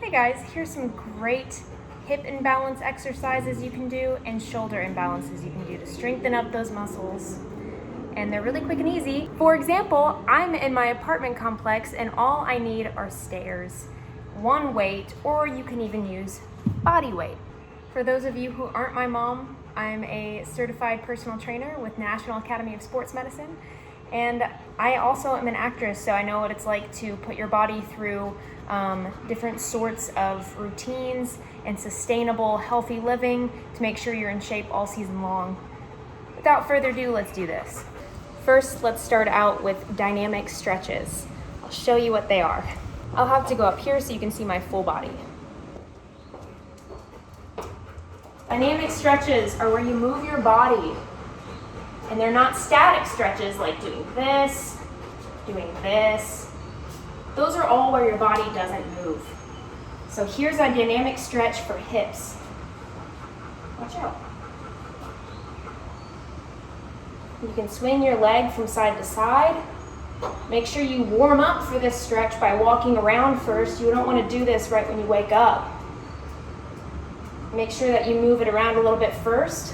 Hey guys, here's some great hip imbalance exercises you can do and shoulder imbalances you can do to strengthen up those muscles. And they're really quick and easy. For example, I'm in my apartment complex and all I need are stairs, one weight, or you can even use body weight. For those of you who aren't my mom, I'm a certified personal trainer with National Academy of Sports Medicine. And I also am an actress, so I know what it's like to put your body through different sorts of routines and sustainable, healthy living to make sure you're in shape all season long. Without further ado, let's do this. First, let's start out with dynamic stretches. I'll show you what they are. I'll have to go up here so you can see my full body. Dynamic stretches are where you move your body, and they're not static stretches like doing this, doing this. Those are all where your body doesn't move. So here's a dynamic stretch for hips. Watch out. You can swing your leg from side to side. Make sure you warm up for this stretch by walking around first. You don't want to do this right when you wake up. Make sure that you move it around a little bit first.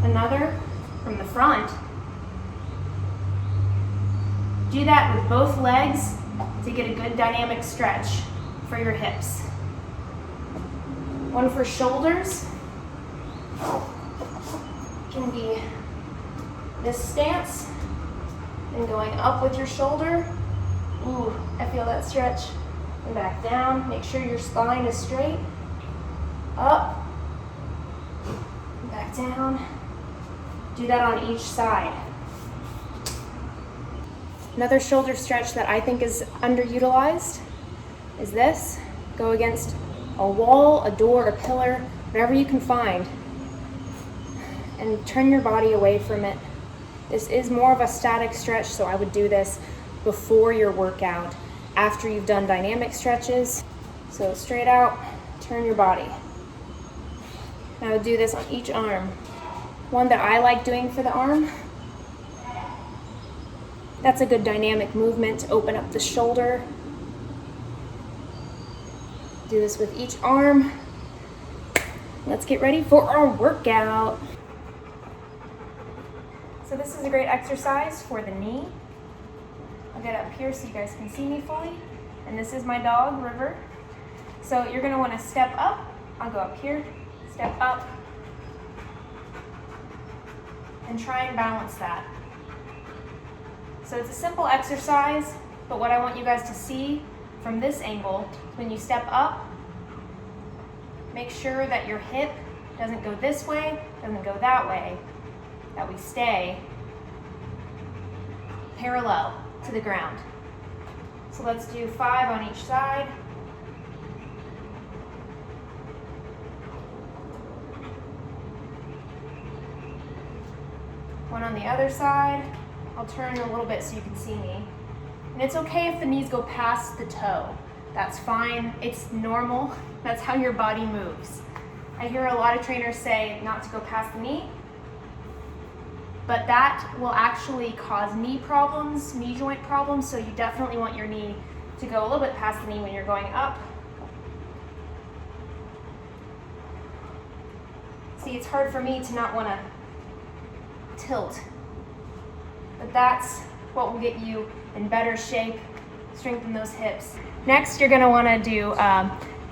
Another from the front. Do that with both legs to get a good dynamic stretch for your hips. One for shoulders. Can be this stance and going up with your shoulder. Ooh, I feel that stretch. And back down. Make sure your spine is straight. Up. Back down. Do that on each side. Another shoulder stretch that I think is underutilized is this. Go against a wall, a door, a pillar, whatever you can find, and turn your body away from it. This is more of a static stretch, so I would do this before your workout, after you've done dynamic stretches. So straight out, turn your body. I would do this on each arm. One that I like doing for the arm, that's a good dynamic movement to open up the shoulder. Do this with each arm. Let's get ready for our workout. So this is a great exercise for the knee. I'll get up here so you guys can see me fully. And this is my dog, River. So you're gonna wanna step up. I'll go up here, step up, and try and balance that. So it's a simple exercise, but what I want you guys to see from this angle, when you step up, make sure that your hip doesn't go this way, doesn't go that way, that we stay parallel to the ground. So let's do 5 on each side. One on the other side. I'll turn a little bit so you can see me. And it's okay if the knees go past the toe. That's fine, it's normal. That's how your body moves. I hear a lot of trainers say not to go past the knee, but that will actually cause knee problems, knee joint problems, so you definitely want your knee to go a little bit past the knee when you're going up. See, it's hard for me to not want to tilt, but that's what will get you in better shape, strengthen those hips. Next, you're going to want to do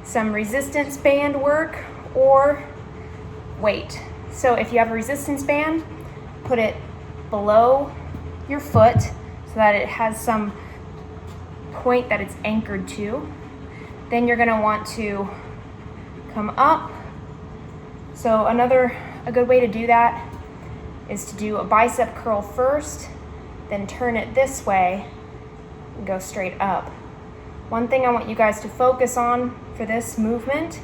some resistance band work or weight. So if you have a resistance band, put it below your foot so that it has some point that it's anchored to. Then you're going to want to come up. So a good way to do that is to do a bicep curl first, then turn it this way and go straight up. One thing I want you guys to focus on for this movement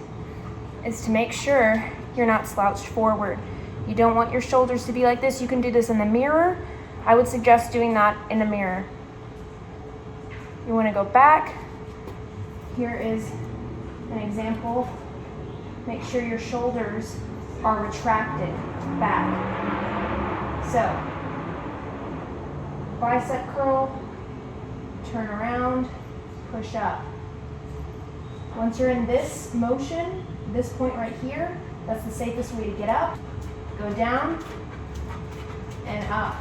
is to make sure you're not slouched forward. You don't want your shoulders to be like this. You can do this in the mirror. I would suggest doing that in the mirror. You want to go back. Here is an example. Make sure your shoulders are retracted back. So, bicep curl, turn around, push up. Once you're in this motion, this point right here, that's the safest way to get up. Go down and up.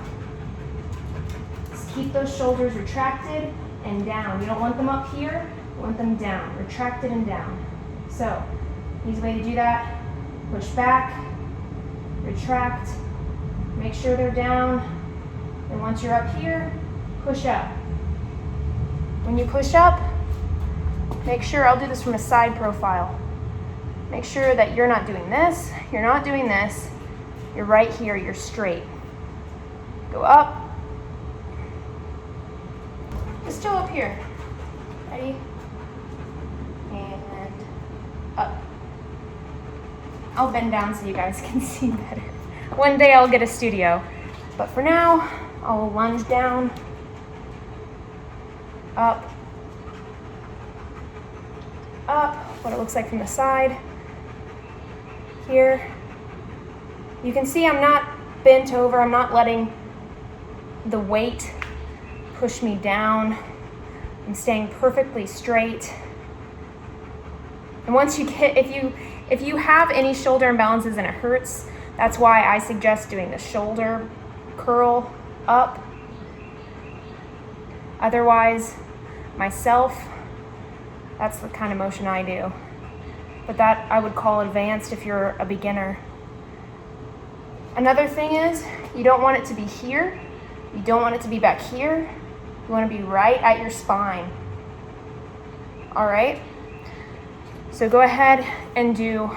Just keep those shoulders retracted and down. You don't want them up here, you want them down, retracted and down. So, easy way to do that, push back, retract, make sure they're down, and once you're up here, push up. When you push up, make sure, I'll do this from a side profile. Make sure that you're not doing this, you're not doing this, you're right here, you're straight. Go up. Just chill up here. Ready? And up. I'll bend down so you guys can see better. One day I'll get a studio, but for now, I'll lunge down, up, what it looks like from the side. Here, you can see I'm not bent over, I'm not letting the weight push me down. I'm staying perfectly straight. And once you get, if you have any shoulder imbalances and it hurts, that's why I suggest doing the shoulder curl up. Otherwise, myself, that's the kind of motion I do. But that I would call advanced if you're a beginner. Another thing is, you don't want it to be here. You don't want it to be back here. You want to be right at your spine. All right? So go ahead and do,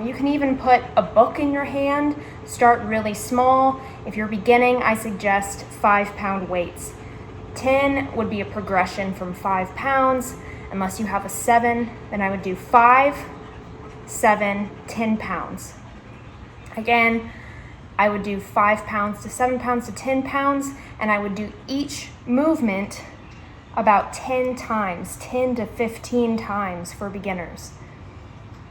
you can even put a book in your hand. Start really small. If you're beginning, I suggest 5-pound weights. 10 would be a progression from 5 pounds. Unless you have a 7, then I would do 5, 7, 10 pounds. Again, I would do 5 pounds to 7 pounds to 10 pounds, and I would do each movement about 10 times, 10 to 15 times for beginners.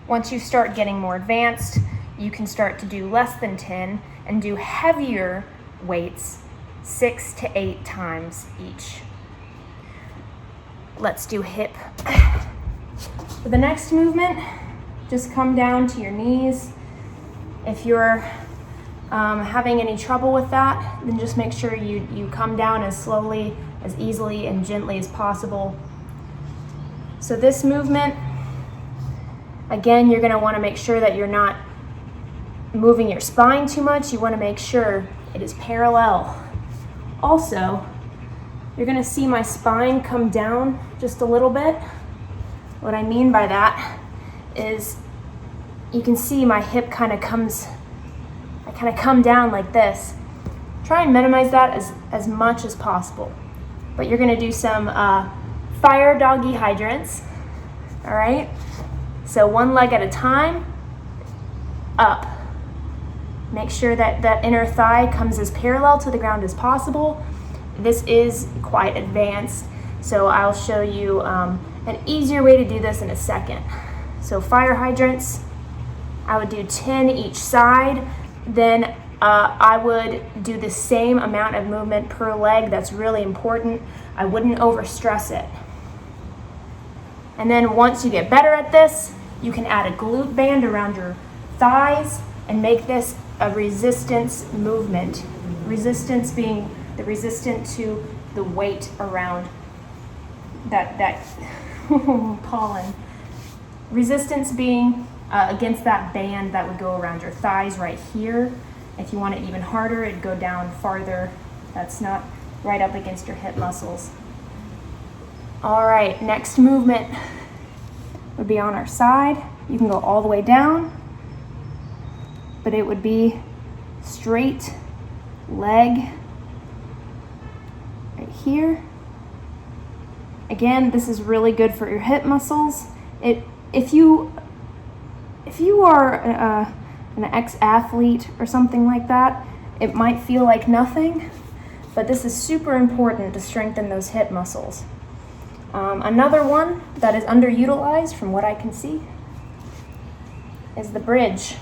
Once you start getting more advanced, you can start to do less than 10 and do heavier weights 6 to 8 times each. Let's do hip. For the next movement, just come down to your knees. If you're having any trouble with that, then just make sure you come down as slowly, as easily, and gently as possible. So this movement, again, you're gonna wanna make sure that you're not moving your spine too much. You wanna make sure it is parallel. Also, you're gonna see my spine come down just a little bit. What I mean by that is you can see my hip I kind of come down like this. Try and minimize that as much as possible. But you're gonna do some fire doggy hydrants, all right? So one leg at a time, up. Make sure that that inner thigh comes as parallel to the ground as possible. This is quite advanced, so I'll show you an easier way to do this in a second. So fire hydrants, I would do 10 each side. Then I would do the same amount of movement per leg. That's really important. I wouldn't overstress it. And then once you get better at this, you can add a glute band around your thighs and make this a resistance movement. Resistance being the resistant to the weight around that pollen. Resistance being against that band that would go around your thighs right here. If you want it even harder, it'd go down farther. That's not right up against your hip muscles. All right, next movement would be on our side. You can go all the way down, but it would be straight leg right here. Again, this is really good for your hip muscles. If you are an ex-athlete or something like that, it might feel like nothing, but this is super important to strengthen those hip muscles. Another one that is underutilized from what I can see is the bridge.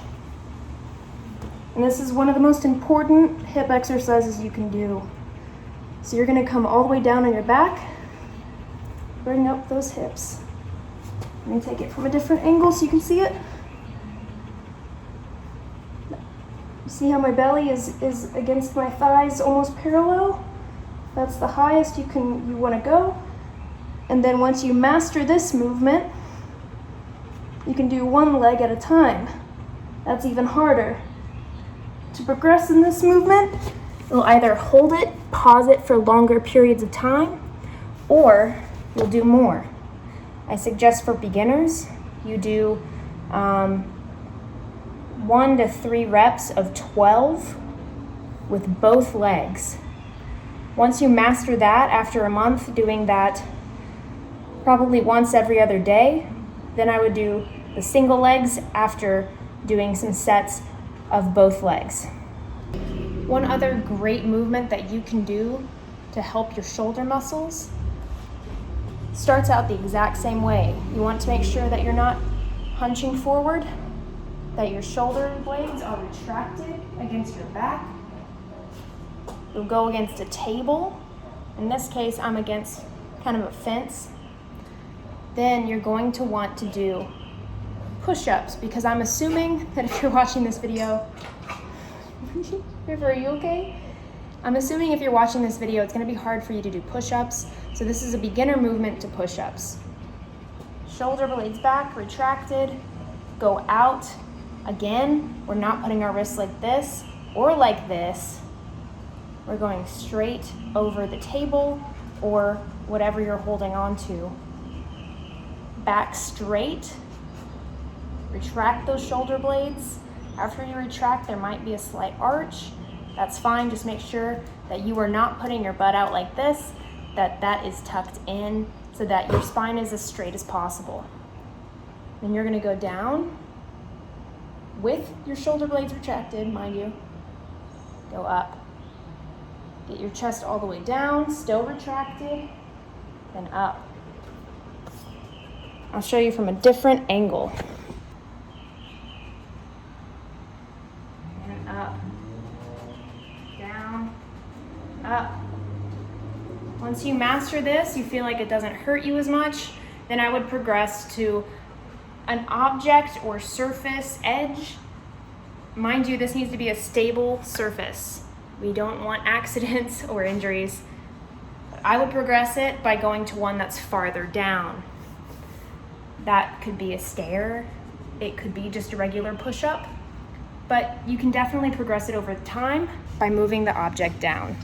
And this is one of the most important hip exercises you can do. So you're gonna come all the way down on your back, bring up those hips. Let me take it from a different angle so you can see it. See how my belly is against my thighs, almost parallel? That's the highest you want to go. And then once you master this movement, you can do one leg at a time. That's even harder. To progress in this movement, you'll either hold it, pause it for longer periods of time, or you'll do more. I suggest for beginners, you do 1 to 3 reps of 12 with both legs. Once you master that, after a month doing that probably once every other day, then I would do the single legs after doing some sets of both legs. One other great movement that you can do to help your shoulder muscles starts out the exact same way. You want to make sure that you're not hunching forward, that your shoulder blades are retracted against your back. You'll go against a table. In this case, I'm against kind of a fence. Then you're going to want to do push-ups, because I'm assuming that if you're watching this video, River, are you okay? I'm assuming if you're watching this video, it's going to be hard for you to do push-ups. So this is a beginner movement to push-ups. Shoulder blades back, retracted, go out. Again, we're not putting our wrists like this or like this. We're going straight over the table or whatever you're holding on to. Back straight. Retract those shoulder blades. After you retract, there might be a slight arch. That's fine. Just make sure that you are not putting your butt out like this, that is tucked in so that your spine is as straight as possible. Then you're going to go down with your shoulder blades retracted, mind you. Go up. Get your chest all the way down, still retracted, then up. I'll show you from a different angle. And up, down, up. Once you master this, you feel like it doesn't hurt you as much, then I would progress to an object or surface edge. Mind you, this needs to be a stable surface. We don't want accidents or injuries. I would progress it by going to one that's farther down. That could be a stair. It could be just a regular push-up, but you can definitely progress it over time by moving the object down.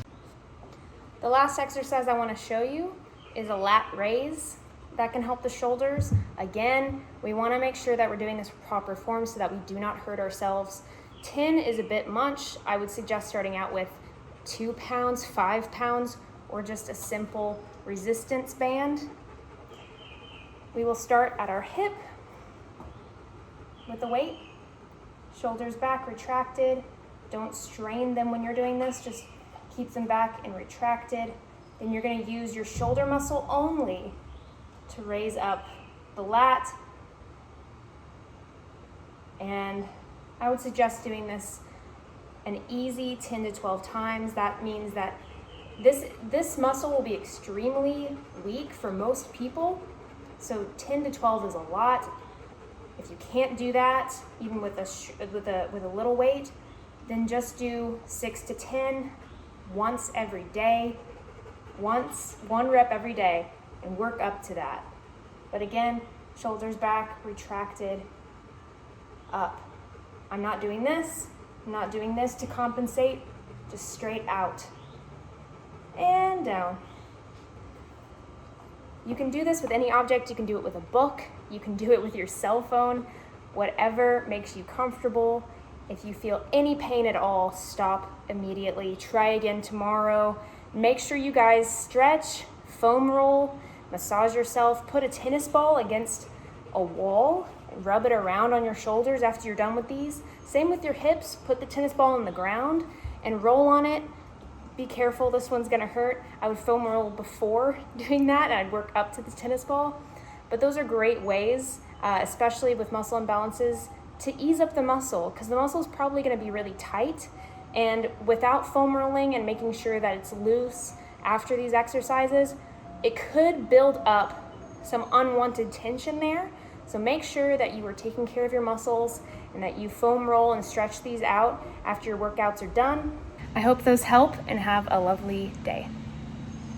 The last exercise I want to show you is a lat raise. That can help the shoulders. Again, we want to make sure that we're doing this proper form so that we do not hurt ourselves. 10 is a bit much. I would suggest starting out with 2 pounds, 5 pounds, or just a simple resistance band. We will start at our hip with the weight. Shoulders back, retracted. Don't strain them when you're doing this. Just keep them back and retracted. Then you're going to use your shoulder muscle only to raise up the lat. And I would suggest doing this an easy 10 to 12 times. That means that this muscle will be extremely weak for most people. So 10 to 12 is a lot. If you can't do that, even with a little weight, then just do 6 to 10 once every day. One rep every day, and work up to that. But again, shoulders back, retracted, up. I'm not doing this. I'm not doing this to compensate. Just straight out and down. You can do this with any object. You can do it with a book. You can do it with your cell phone. Whatever makes you comfortable. If you feel any pain at all, stop immediately. Try again tomorrow. Make sure you guys stretch, foam roll, massage yourself. Put a tennis ball against a wall. Rub it around on your shoulders after you're done with these. Same with your hips. Put the tennis ball on the ground and roll on it. Be careful, this one's gonna hurt. I would foam roll before doing that, and I'd work up to the tennis ball. But those are great ways, especially with muscle imbalances, to ease up the muscle, because the muscle is probably gonna be really tight. And without foam rolling and making sure that it's loose after these exercises, it could build up some unwanted tension there. So make sure that you are taking care of your muscles and that you foam roll and stretch these out after your workouts are done. I hope those help and have a lovely day.